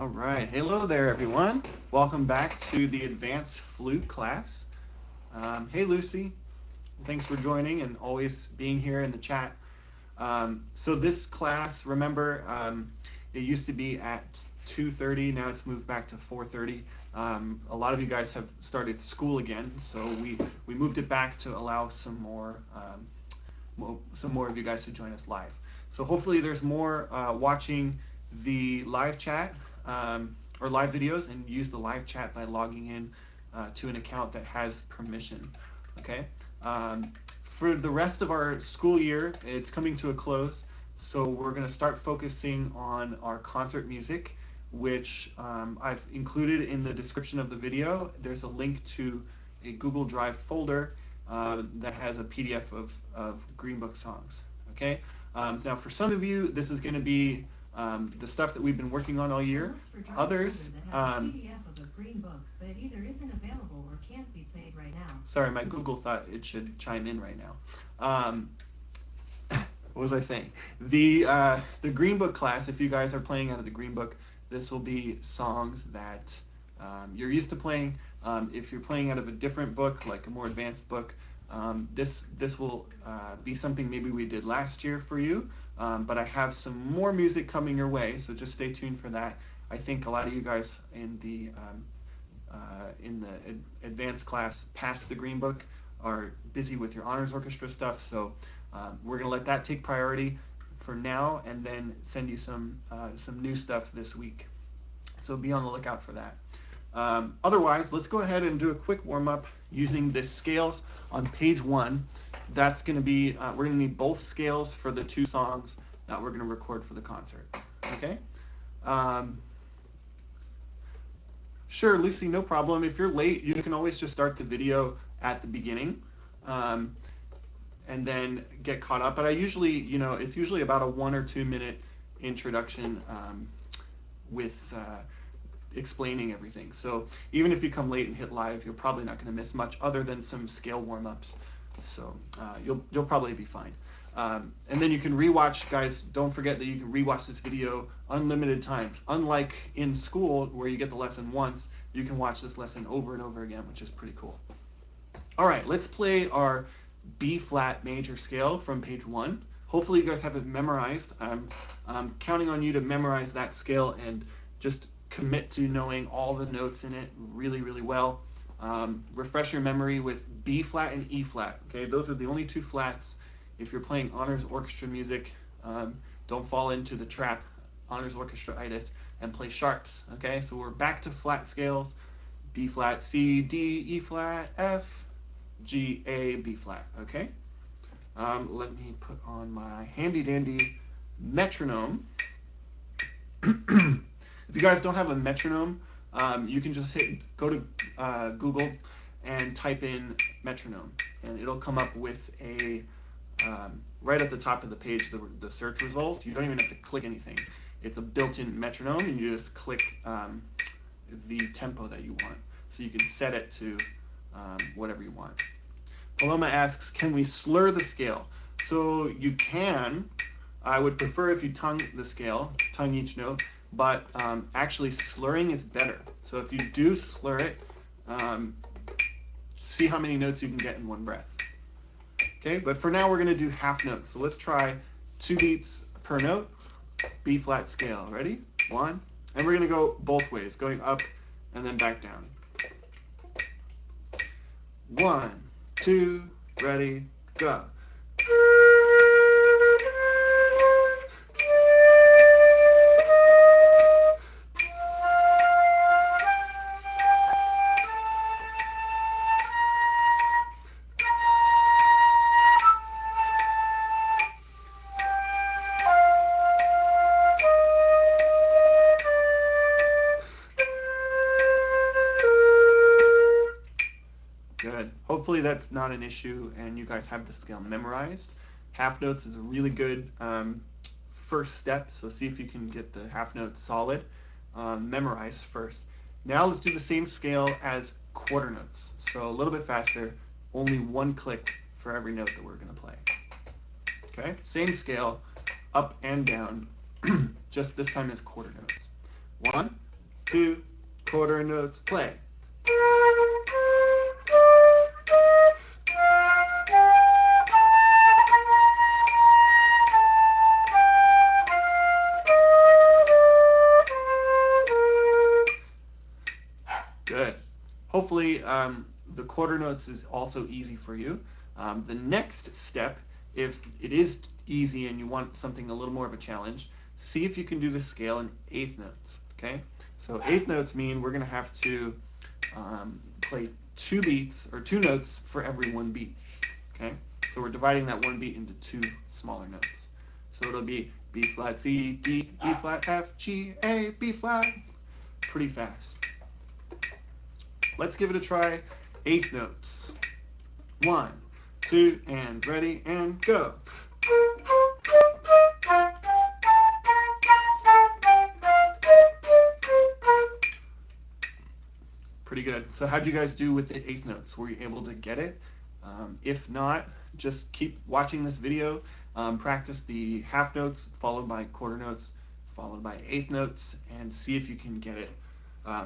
All right, hello there everyone. Welcome back to the advanced flute class. Hey Lucy, thanks for joining and always being here in the chat. So this class, remember, it used to be at 2:30, now it's moved back to 4:30. A lot of you guys have started school again, so we moved it back to allow some more of you guys to join us live. So hopefully there's more watching the live chat or live videos, and use the live chat by logging in to an account that has permission. Okay. For the rest of our school year, it's coming to a close, so we're going to start focusing on our concert music, which I've included in the description of the video. There's a link to a Google Drive folder that has a PDF of Green Book songs. Okay. Now, for some of you, this is going to be the stuff that we've been working on all year. Others, sorry, my Google thought it should chime in right now. What was I saying? The Green Book class, if you guys are playing out of the Green Book, this will be songs that you're used to playing. If you're playing out of a different book, like a more advanced book, this will be something maybe we did last year for you, but I have some more music coming your way, so just stay tuned for that. I think a lot of you guys in the advanced class past the Green Book are busy with your honors orchestra stuff, so we're going to let that take priority for now, and then send you some new stuff this week. So be on the lookout for that. Otherwise, let's go ahead and do a quick warm-up using the scales on page 1. That's going to be, we're going to need both scales for the 2 songs that we're going to record for the concert. Okay? Sure, Lucy, no problem. If you're late, you can always just start the video at the beginning and then get caught up. But I usually, it's usually about a 1 or 2 minute introduction with explaining everything. So even if you come late and hit live, you're probably not going to miss much other than some scale warm-ups. So you'll probably be fine. And then you can rewatch, guys. Don't forget that you can rewatch this video unlimited times. Unlike in school where you get the lesson once, you can watch this lesson over and over again, which is pretty cool. All right, let's play our B flat major scale from page 1. Hopefully you guys have it memorized. I'm counting on you to memorize that scale and just commit to knowing all the notes in it really, really well. Refresh your memory with B flat and E flat. Okay, those are the only 2 flats. If you're playing honors orchestra music, don't fall into the trap, honors orchestra-itis, and play sharps. Okay, so we're back to flat scales: B flat, C, D, E flat, F, G, A, B flat. Okay, let me put on my handy dandy metronome. If you guys don't have a metronome, you can just go to Google and type in metronome, and it'll come up with a right at the top of the page, the search result. You don't even have to click anything. It's a built-in metronome, and you just click the tempo that you want. So you can set it to whatever you want. Paloma asks, can we slur the scale? So you can. I would prefer if you tongue the scale, tongue each note, but actually slurring is better. So if you do slur it, see how many notes you can get in one breath. Okay, but for now we're going to do half notes. So let's try 2 beats per note, B flat scale. Ready? 1, and we're going to go both ways, going up and then back down. 1, 2, ready, go. Good. Hopefully that's not an issue and you guys have the scale memorized. Half notes is a really good first step, so see if you can get the half notes solid, memorized first. Now let's do the same scale as quarter notes. So a little bit faster, only 1 click for every note that we're going to play. Okay, same scale, up and down, just this time as quarter notes. 1, 2, quarter notes, play. Good. Hopefully the quarter notes is also easy for you. The next step, if it is easy and you want something a little more of a challenge, see if you can do the scale in eighth notes. Okay, so eighth notes mean we're going to have to play 2 beats or 2 notes for every 1 beat. Okay, so we're dividing that 1 beat into 2 smaller notes. So it'll be B flat, C, D, E flat, F, G, A, B flat. Pretty fast. Let's give it a try. Eighth notes. 1, 2, and ready, and go. Pretty good. So how'd you guys do with the eighth notes? Were you able to get it? If not, just keep watching this video. Practice the half notes followed by quarter notes followed by eighth notes and see if you can get it.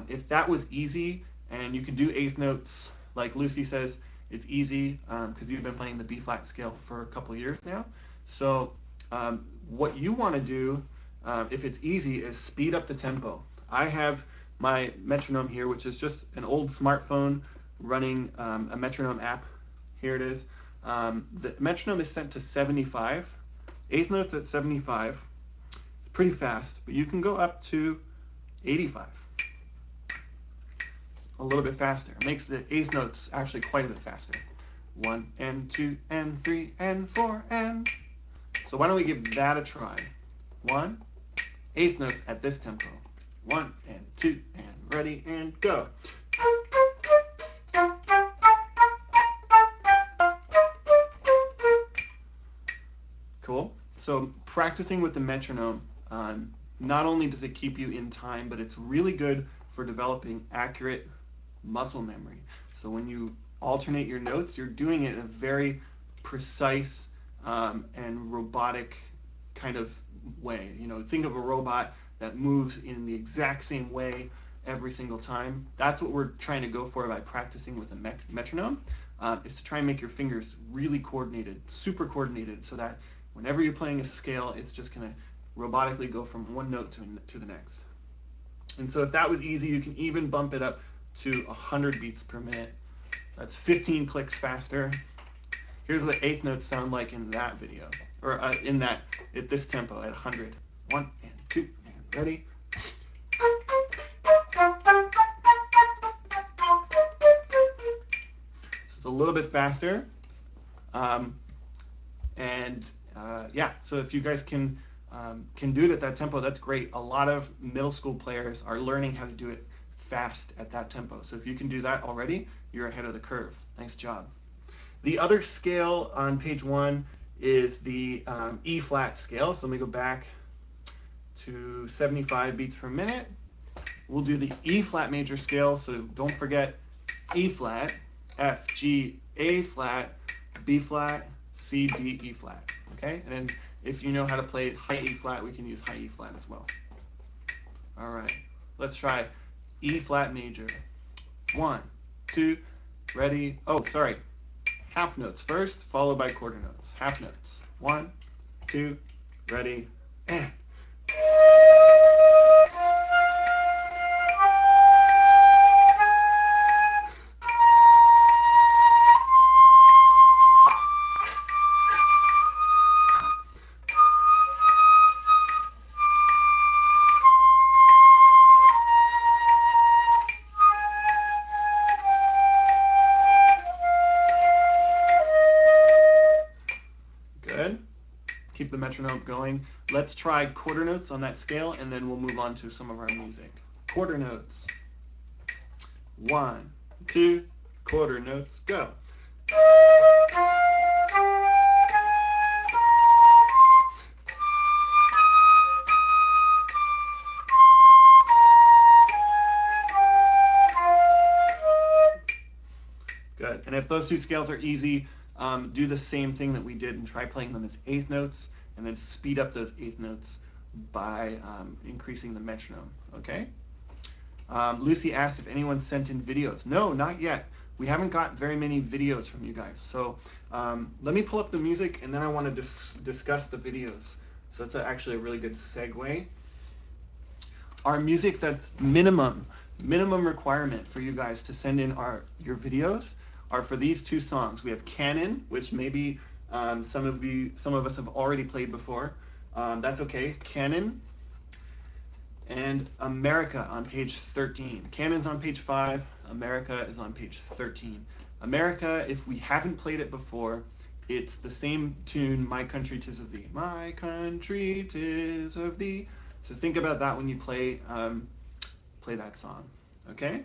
If that was easy and you can do eighth notes, like Lucy says, it's easy because you've been playing the B flat scale for a couple years now. So what you want to do, if it's easy, is speed up the tempo. I have my metronome here, which is just an old smartphone running a metronome app. Here it is. The metronome is set to 75. Eighth notes at 75. It's pretty fast, but you can go up to 85. A little bit faster. It makes the eighth notes actually quite a bit faster. 1 and 2 and 3 and 4 and. So why don't we give that a try? 1, eighth notes at this tempo. 1 and 2 and ready and go. Cool. So practicing with the metronome, not only does it keep you in time, but it's really good for developing accurate muscle memory. So when you alternate your notes, you're doing it in a very precise and robotic kind of way. You know, think of a robot that moves in the exact same way every single time. That's what we're trying to go for by practicing with a metronome, is to try and make your fingers really coordinated, super coordinated, so that whenever you're playing a scale, it's just going to robotically go from one note to the next. And so if that was easy, you can even bump it up to 100 beats per minute. That's 15 clicks faster. Here's what eighth notes sound like in that video, or at this tempo at 100. 1 and 2 and ready. So it's a little bit faster. Yeah, so if you guys can do it at that tempo, that's great. A lot of middle school players are learning how to do it fast at that tempo. So if you can do that already, you're ahead of the curve. Nice job. The other scale on page 1 is the E flat scale. So let me go back to 75 beats per minute. We'll do the E flat major scale. So don't forget E flat, F, G, A flat, B flat, C, D, E flat. Okay, and then if you know how to play high E flat, we can use high E flat as well. All right, let's try E flat major. 1, 2, ready. Oh, sorry. Half notes first, followed by quarter notes. Half notes. 1, 2, ready, and. Keep the metronome going. Let's try quarter notes on that scale, and then we'll move on to some of our music. Quarter notes. 1, 2, quarter notes, go. Good. And if those two scales are easy, do the same thing that we did and try playing them as eighth notes, and then speed up those eighth notes by increasing the metronome. Okay? Lucy asked if anyone sent in videos. No, not yet. We haven't got very many videos from you guys. So let me pull up the music and then I want to discuss the videos. So it's actually a really good segue. Our music that's minimum requirement for you guys to send in your videos are for these two songs. We have Canon, which maybe some of us have already played before. That's okay. Canon and America on page 13. Canon's on page 5. America is on page 13. America, if we haven't played it before, it's the same tune, My Country 'Tis of Thee. My country 'tis of thee. So think about that when you play that song, okay?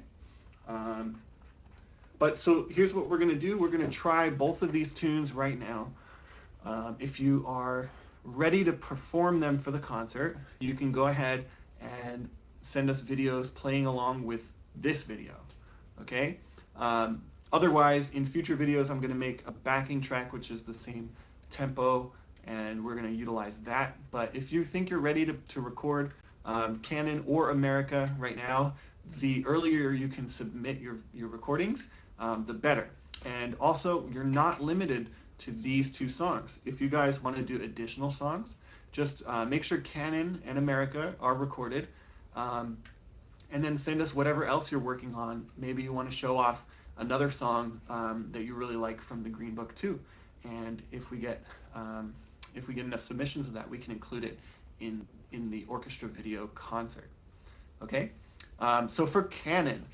But so here's what we're going to do. We're going to try both of these tunes right now. If you are ready to perform them for the concert, you can go ahead and send us videos playing along with this video, okay? Otherwise, in future videos, I'm going to make a backing track, which is the same tempo, and we're going to utilize that. But if you think you're ready to record Canon or America right now, the earlier you can submit your recordings, the better. And also, you're not limited to these two songs. If you guys want to do additional songs, just make sure Canon and America are recorded, and then send us whatever else you're working on. Maybe you want to show off another song that you really like from the Green Book too. And if we get enough submissions of that, we can include it in the orchestra video concert. Okay. So for Canon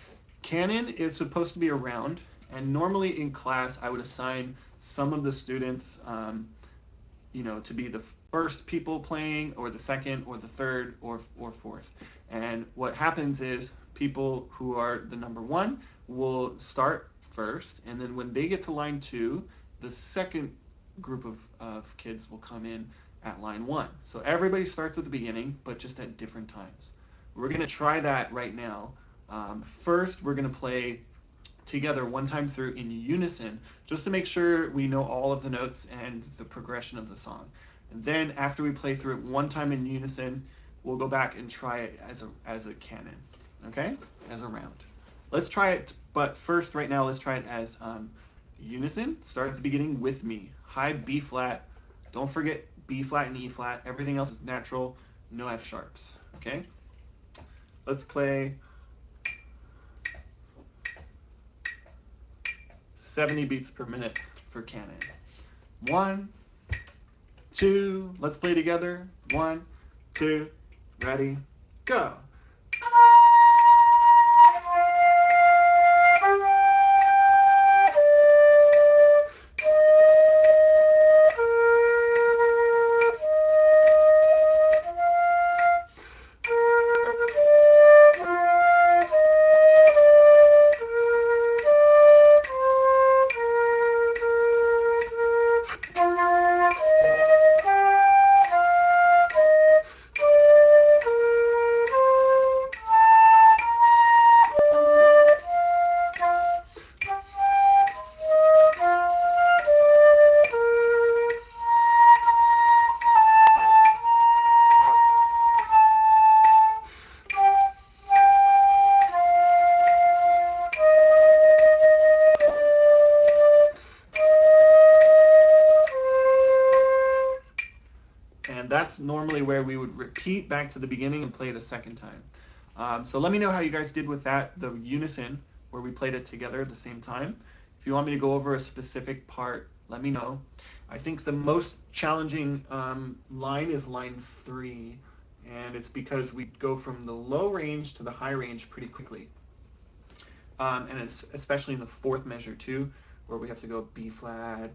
is supposed to be around, and normally in class I would assign some of the students, to be the first people playing, or the second, or the third, or fourth. And what happens is people who are the number one will start first, and then when they get to line 2, the second group of kids will come in at line 1. So everybody starts at the beginning, but just at different times. We're going to try that right now. First, we're going to play together one time through in unison, just to make sure we know all of the notes and the progression of the song. And then after we play through it one time in unison, we'll go back and try it as a canon, okay? As a round. Let's try it, but first, right now, let's try it as unison. Start at the beginning with me. High B flat. Don't forget B flat and E flat. Everything else is natural, no F sharps, okay? Let's play 70 beats per minute for Canon. 1, 2, let's play together. 1, 2, ready, go. And that's normally where we would repeat back to the beginning and play it a second time. So let me know how you guys did with that, the unison, where we played it together at the same time. If you want me to go over a specific part, let me know. I think the most challenging line is line 3, and it's because we go from the low range to the high range pretty quickly. And it's especially in the 4th measure too, where we have to go B flat,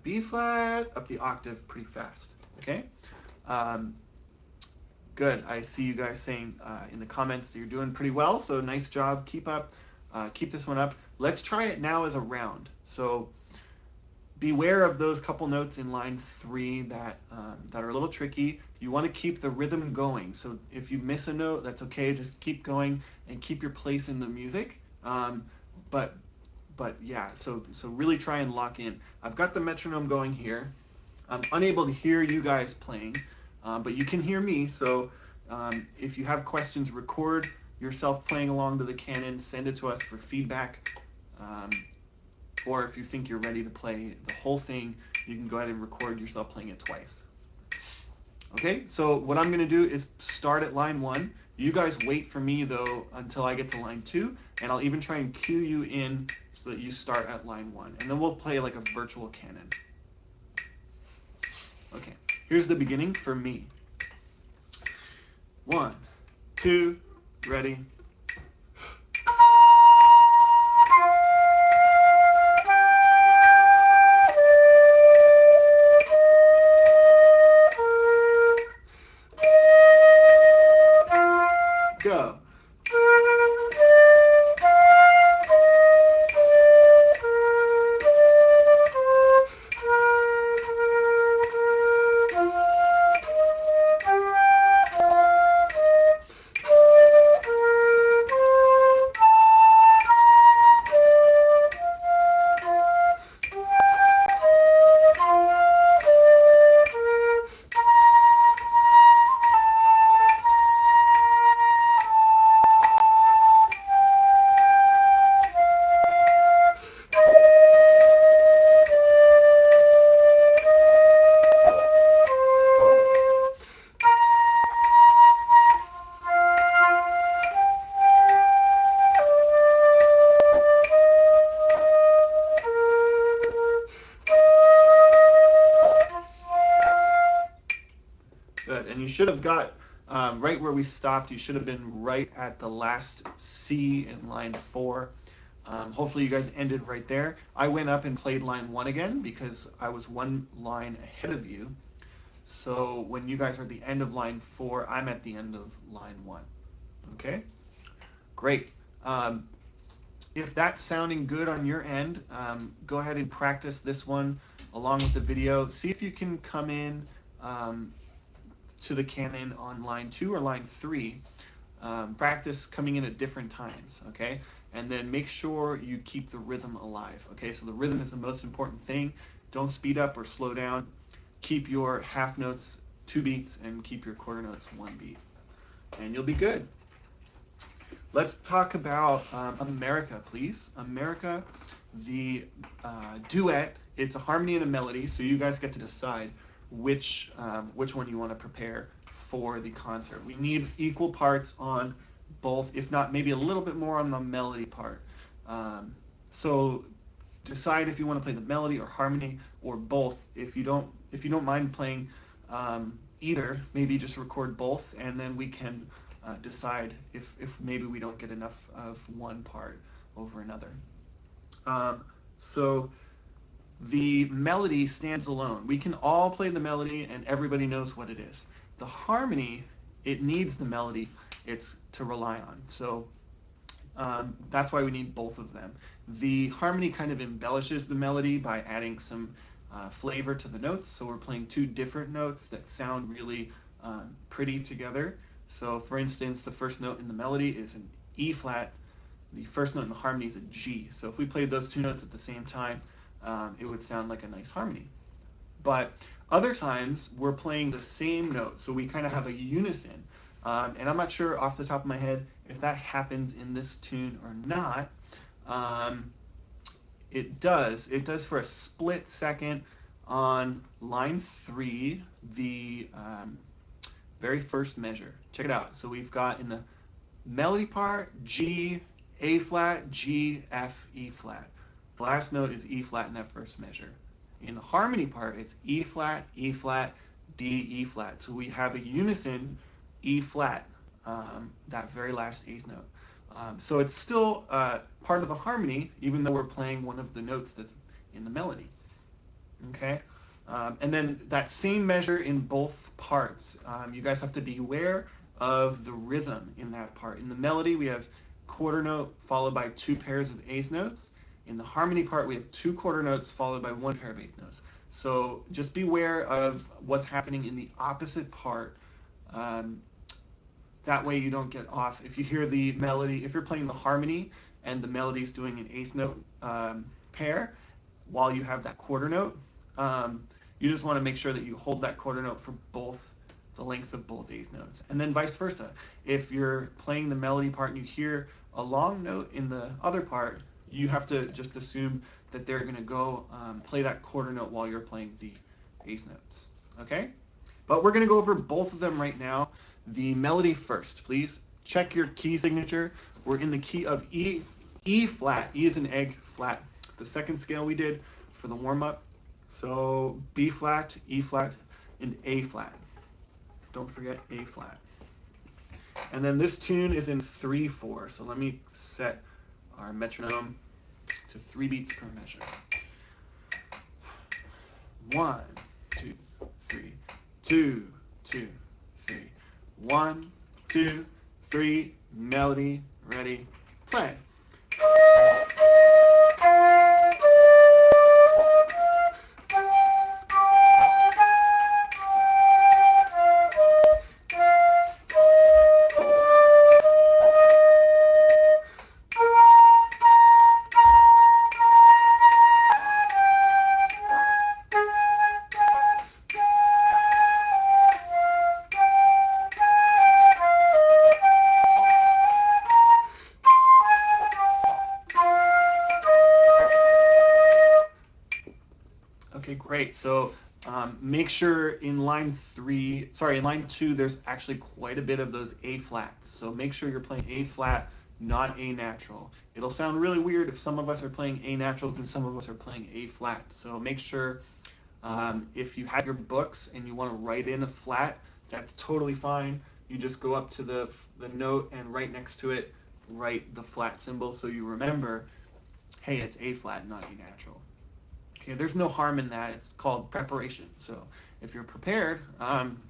up the octave pretty fast, okay? Good. I see you guys saying in the comments that you're doing pretty well, so nice job. Keep up. Keep this one up. Let's try it now as a round. So beware of those couple notes in line 3 that are a little tricky. You want to keep the rhythm going. So if you miss a note, that's okay. Just keep going and keep your place in the music. But yeah, so really try and lock in. I've got the metronome going here. I'm unable to hear you guys playing, but you can hear me. So if you have questions, record yourself playing along to the canon, send it to us for feedback. Or if you think you're ready to play the whole thing, you can go ahead and record yourself playing it twice. Okay, so what I'm going to do is start at line 1. You guys wait for me, though, until I get to line 2, and I'll even try and cue you in so that you start at line 1. And then we'll play like a virtual canon. Okay, here's the beginning for me. 1, 2, ready. Go. Good, and you should have got right where we stopped. You should have been right at the last C in line 4. Hopefully you guys ended right there. I went up and played line 1 again because I was one line ahead of you. So when you guys are at the end of line 4, I'm at the end of line 1. Okay? Great. If that's sounding good on your end, go ahead and practice this one along with the video. See if you can come in to the canon on line 2 or line 3. Practice coming in at different times, okay? And then make sure you keep the rhythm alive, okay? So the rhythm is the most important thing. Don't speed up or slow down. Keep your half notes 2 beats and keep your quarter notes 1 beat. And you'll be good. Let's talk about America, please. America, the duet, it's a harmony and a melody, so you guys get to decide which one you want to prepare for the concert. We need equal parts on both, if not maybe a little bit more on the melody part. So decide if you want to play the melody or harmony or both. If you don't mind playing either, maybe just record both, and then we can decide if maybe we don't get enough of one part over another. So the melody stands alone. We can all play the melody and everybody knows what it is. The harmony, it needs the melody it's to rely on. So that's why we need both of them. The harmony kind of embellishes the melody by adding some flavor to the notes. So we're playing 2 different notes that sound really pretty together. So for instance, the first note in the melody is an E flat. The first note in the harmony is a G. So if we played those 2 notes at the same time, it would sound like a nice harmony. But other times we're playing the same note, so we kind of have a unison. And I'm not sure off the top of my head if that happens in this tune or not. It does. It does for a split second on line 3, the very first measure. Check it out. So we've got in the melody part, G, A flat, G, F, E flat. The last note is E flat in that first measure. In the harmony part, it's E flat, D, E flat. So we have a unison E flat, that very last 8th note. So it's still part of the harmony, even though we're playing one of the notes that's in the melody. Okay? And then that same measure in both parts. You guys have to be aware of the rhythm in that part. In the melody, we have quarter note followed by 2 pairs of 8th notes. In the harmony part, we have 2 quarter notes followed by 1 pair of 8th notes. So just beware of what's happening in the opposite part. That way you don't get off. If you hear the melody, if you're playing the harmony and the melody is doing an 8th note pair while you have that quarter note, you just want to make sure that you hold that quarter note for both the length of both eighth notes. And then vice versa. If you're playing the melody part and you hear a long note in the other part, you have to just assume that they're going to go play that quarter note while you're playing the eighth notes. Okay? But we're going to go over both of them right now. The melody first, please. Check your key signature. We're in the key of E, E flat. E is an egg, flat. The second scale we did for the warm-up. So B flat, E flat, and A flat. Don't forget A flat. And then this tune is in 3/4. So let me set our metronome to 3 beats per measure. 1, 2, 3, 2, 2, 3. 1, 2, 3. Melody, ready, play. Okay, great. So make sure in line 2, there's actually quite a bit of those A flats. So make sure you're playing A flat, not A natural. It'll sound really weird if some of us are playing A naturals and some of us are playing A flats. So make sure if you have your books and you want to write in a flat, that's totally fine. You just go up to the note and right next to it, write the flat symbol so you remember, hey, it's A flat, not A natural. Okay, there's no harm in that. It's called preparation. So if you're prepared,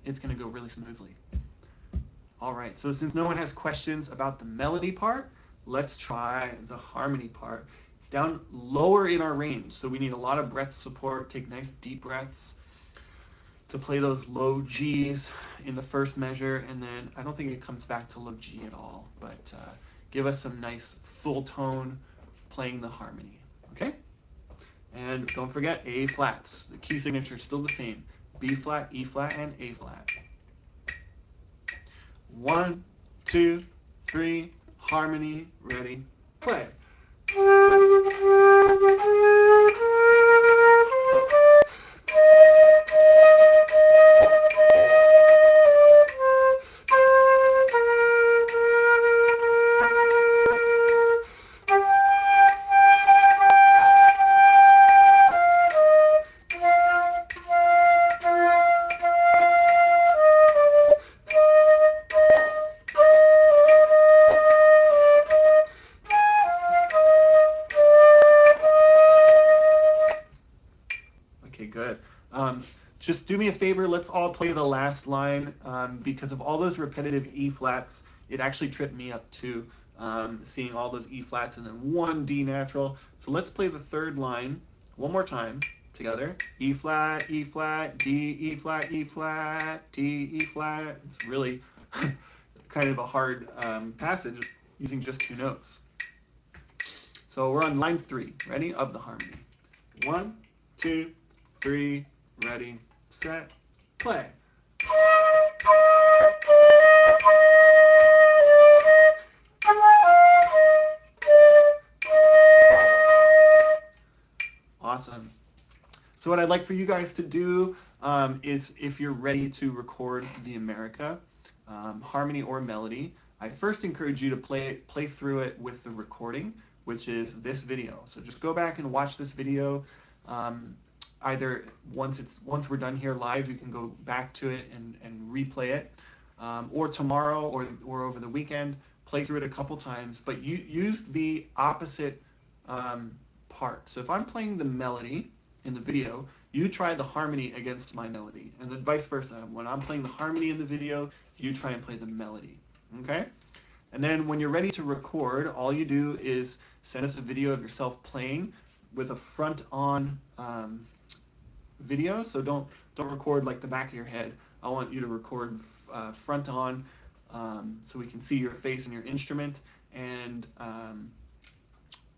it's going to go really smoothly. All right, so since no one has questions about the melody part, let's try the harmony part. It's down lower in our range, so we need a lot of breath support. Take nice deep breaths to play those low Gs in the first measure, and then I don't think it comes back to low G at all, but give us some nice full tone playing the harmony, okay? And don't forget A flats. The key signature is still the same. B flat, E flat, and A flat. 1, 2, 3, harmony, ready, play. Good. Just do me a favor, let's all play the last line. Because of all those repetitive E flats, it actually tripped me up too, seeing all those E flats and then one D natural. So let's play the third line one more time together. E flat, D, E flat, E flat, D, E flat. It's really kind of a hard passage using just 2 notes. So we're on line 3, ready, of the harmony. 1, 2, 3, ready, set, play. Awesome. So what I'd like for you guys to do is, if you're ready to record the America, harmony or melody, I first encourage you to play through it with the recording, which is this video. So just go back and watch this video. Either once we're done here live, you can go back to it and replay it, or tomorrow or over the weekend, play through it a couple times, but you use the opposite part. So if I'm playing the melody in the video, you try the harmony against my melody, and then vice versa. When I'm playing the harmony in the video, you try and play the melody, okay? And then when you're ready to record, all you do is send us a video of yourself playing with a front-on video. So don't record like the back of your head. I want you to record front on, so we can see your face and your instrument, and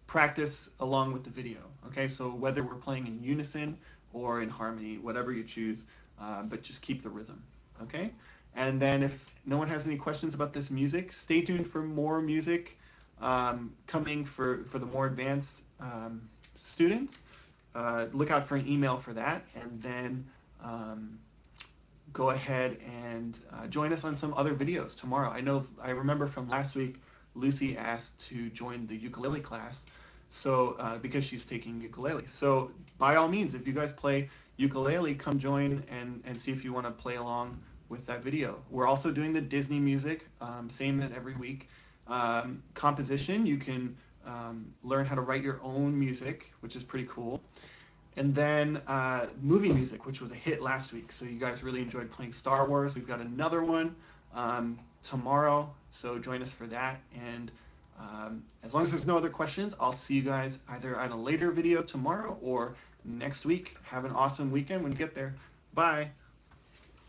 practice along with the video. Okay, so whether we're playing in unison or in harmony, whatever you choose, but just keep the rhythm. Okay, And then if no one has any questions about this music, stay tuned for more music coming for the more advanced students. Look out for an email for that, and then um, go ahead and join us on some other videos tomorrow. I remember from last week, Lucy asked to join the ukulele class, so because she's taking ukulele. So by all means, if you guys play ukulele, come join and see if you want to play along with that video. We're also doing the Disney music, same as every week. Composition, you can learn how to write your own music, which is pretty cool. And then movie music, which was a hit last week. So you guys really enjoyed playing Star Wars. We've got another one tomorrow, so join us for that. And as long as there's no other questions, I'll see you guys either on a later video tomorrow or next week. Have an awesome weekend when you get there. Bye.